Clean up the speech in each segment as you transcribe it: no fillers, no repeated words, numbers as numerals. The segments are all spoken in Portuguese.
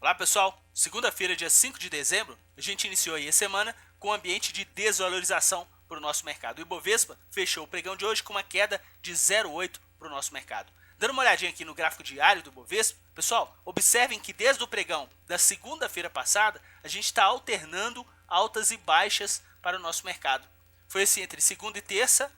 Olá pessoal, segunda-feira, dia 5 de dezembro, a gente iniciou aí a semana com um ambiente de desvalorização para o nosso mercado. O Ibovespa fechou o pregão de hoje com uma queda de 0,8 para o nosso mercado. Dando uma olhadinha aqui no gráfico diário do Ibovespa, pessoal, observem que desde o pregão da segunda-feira passada, a gente está alternando altas e baixas para o nosso mercado. Foi assim entre segunda e terça,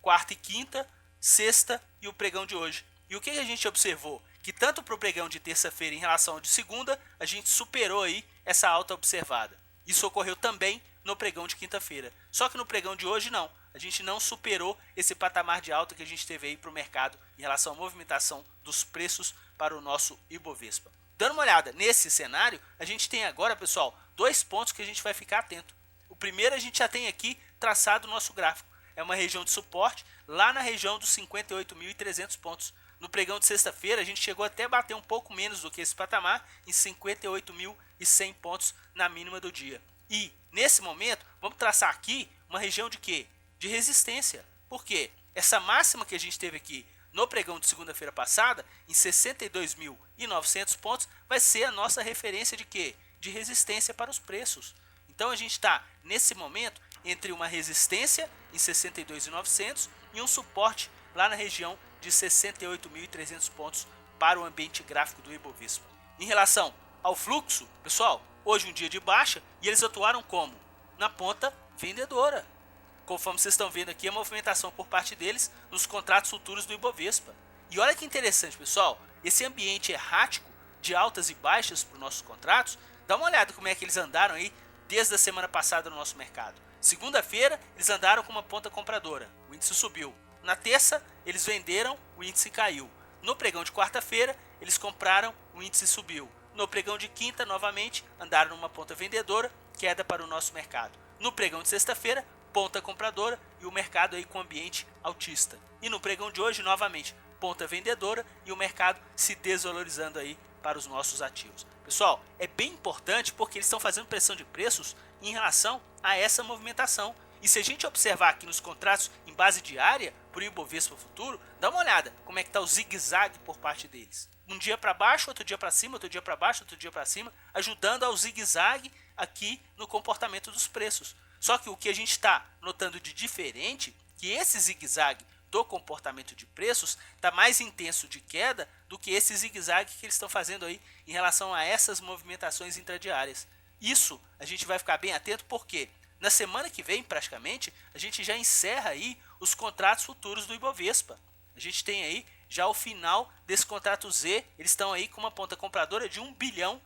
quarta e quinta, sexta e o pregão de hoje. E o que a gente observou? Que tanto para o pregão de terça-feira em relação ao de segunda, a gente superou aí essa alta observada. Isso ocorreu também no pregão de quinta-feira. Só que no pregão de hoje não. A gente não superou esse patamar de alta que a gente teve aí para o mercado em relação à movimentação dos preços para o nosso Ibovespa. Dando uma olhada nesse cenário, a gente tem agora, pessoal, dois pontos que a gente vai ficar atento. O primeiro a gente já tem aqui traçado o nosso gráfico. É uma região de suporte lá na região dos 58.300 pontos. No pregão de sexta-feira, a gente chegou até a bater um pouco menos do que esse patamar, em 58.100 pontos na mínima do dia. E, nesse momento, vamos traçar aqui uma região de quê? De resistência. Por quê? Essa máxima que a gente teve aqui no pregão de segunda-feira passada, em 62.900 pontos, vai ser a nossa referência de quê? De resistência para os preços. Então, a gente está, nesse momento, entre uma resistência em 62.900 e um suporte lá na região de 68.300 pontos para o ambiente gráfico do Ibovespa. Em relação ao fluxo, pessoal, hoje um dia de baixa e eles atuaram como? Na ponta vendedora. Conforme vocês estão vendo aqui a movimentação por parte deles nos contratos futuros do Ibovespa. E olha que interessante, pessoal, esse ambiente errático de altas e baixas para os nossos contratos, dá uma olhada como é que eles andaram aí desde a semana passada no nosso mercado. Segunda-feira, eles andaram com uma ponta compradora, o índice subiu. Na terça, eles venderam, o índice caiu. No pregão de quarta-feira, eles compraram, o índice subiu. No pregão de quinta, novamente, andaram numa ponta vendedora, queda para o nosso mercado. No pregão de sexta-feira, ponta compradora e o mercado aí com ambiente altista. E no pregão de hoje, novamente, ponta vendedora e o mercado se desvalorizando aí para os nossos ativos. Pessoal, é bem importante porque eles estão fazendo pressão de preços em relação a essa movimentação. E se a gente observar aqui nos contratos em base diária, para o Ibovespa futuro, dá uma olhada como é que está o zigue-zague por parte deles. Um dia para baixo, outro dia para cima, outro dia para baixo, outro dia para cima, ajudando ao zigue-zague aqui no comportamento dos preços. Só que o que a gente está notando de diferente, que esse zigue-zague do comportamento de preços está mais intenso de queda do que esse zigue-zague que eles estão fazendo aí em relação a essas movimentações intradiárias. Isso a gente vai ficar bem atento porque na semana que vem, praticamente, a gente já encerra aí os contratos futuros do Ibovespa. A gente tem aí já o final desse contrato Z, eles estão aí com uma ponta compradora de 1,5 bilhão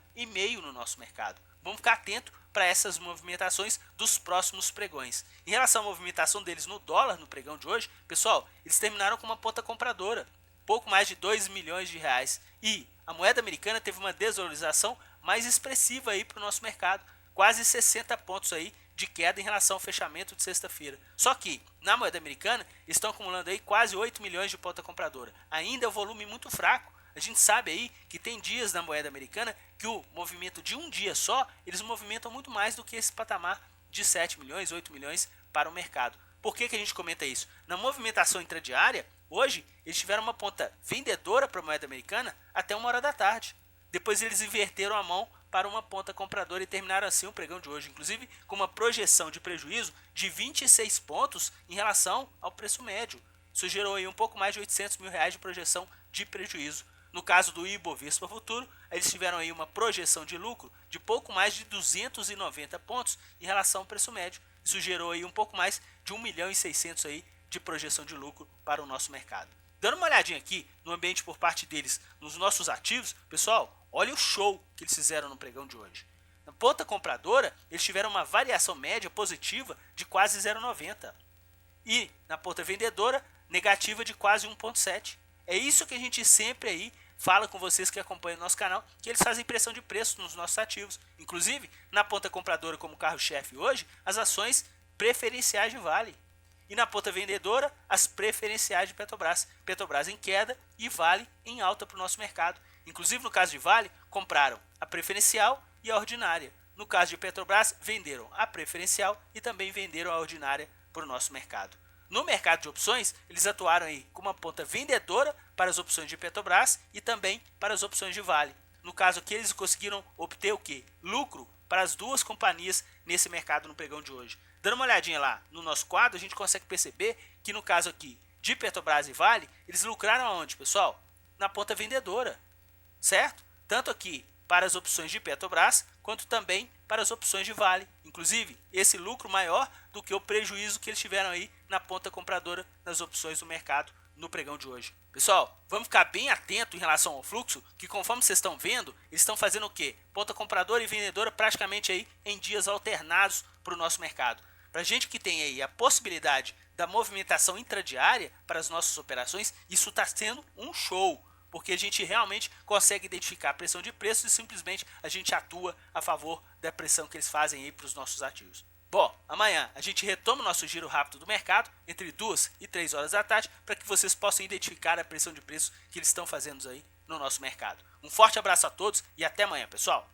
no nosso mercado. Vamos ficar atento para essas movimentações dos próximos pregões. Em relação à movimentação deles no dólar, no pregão de hoje, pessoal, eles terminaram com uma ponta compradora, pouco mais de 2 milhões de reais. E a moeda americana teve uma desvalorização mais expressiva aí para o nosso mercado, quase 60 pontos aí de queda em relação ao fechamento de sexta-feira. Só que, na moeda americana, estão acumulando aí quase 8 milhões de ponta compradora. Ainda é um volume muito fraco. A gente sabe aí que tem dias na moeda americana que o movimento de um dia só, eles movimentam muito mais do que esse patamar de 7 milhões, 8 milhões para o mercado. Por que a gente comenta isso? Na movimentação intradiária, hoje, eles tiveram uma ponta vendedora para a moeda americana até 1 hora da tarde. Depois eles inverteram a mão para uma ponta compradora e terminaram assim o pregão de hoje, inclusive com uma projeção de prejuízo de 26 pontos em relação ao preço médio. Isso gerou aí um pouco mais de 800 mil reais de projeção de prejuízo. No caso do Ibovespa Futuro, eles tiveram aí uma projeção de lucro de pouco mais de 290 pontos em relação ao preço médio. Isso gerou aí um pouco mais de 1 milhão e 600 aí de projeção de lucro para o nosso mercado. Dando uma olhadinha aqui no ambiente por parte deles, nos nossos ativos, pessoal, olha o show que eles fizeram no pregão de hoje. Na ponta compradora, eles tiveram uma variação média positiva de quase 0,90. E na ponta vendedora, negativa de quase 1,7. É isso que a gente sempre aí fala com vocês que acompanham o nosso canal, que eles fazem pressão de preço nos nossos ativos. Inclusive, na ponta compradora como carro-chefe hoje, as ações preferenciais de Vale. E na ponta vendedora, as preferenciais de Petrobras. Petrobras em queda e Vale em alta para o nosso mercado. Inclusive, no caso de Vale, compraram a preferencial e a ordinária. No caso de Petrobras, venderam a preferencial e também venderam a ordinária para o nosso mercado. No mercado de opções, eles atuaram aí com uma ponta vendedora para as opções de Petrobras e também para as opções de Vale. No caso aqui, eles conseguiram obter o quê? Lucro para as duas companhias nesse mercado no pregão de hoje. Dando uma olhadinha lá no nosso quadro, a gente consegue perceber que no caso aqui de Petrobras e Vale, eles lucraram aonde, pessoal? Na ponta vendedora, certo? Tanto aqui para as opções de Petrobras, quanto também para as opções de Vale. Inclusive, esse lucro maior do que o prejuízo que eles tiveram aí na ponta compradora nas opções do mercado no pregão de hoje. Pessoal, vamos ficar bem atento em relação ao fluxo, que conforme vocês estão vendo, eles estão fazendo o quê? Ponta compradora e vendedora praticamente aí em dias alternados para o nosso mercado. Para a gente que tem aí a possibilidade da movimentação intradiária para as nossas operações, isso está sendo um show, porque a gente realmente consegue identificar a pressão de preços e simplesmente a gente atua a favor da pressão que eles fazem aí para os nossos ativos. Bom, amanhã a gente retoma o nosso giro rápido do mercado entre 2 e 3 horas da tarde para que vocês possam identificar a pressão de preços que eles estão fazendo aí no nosso mercado. Um forte abraço a todos e até amanhã, pessoal!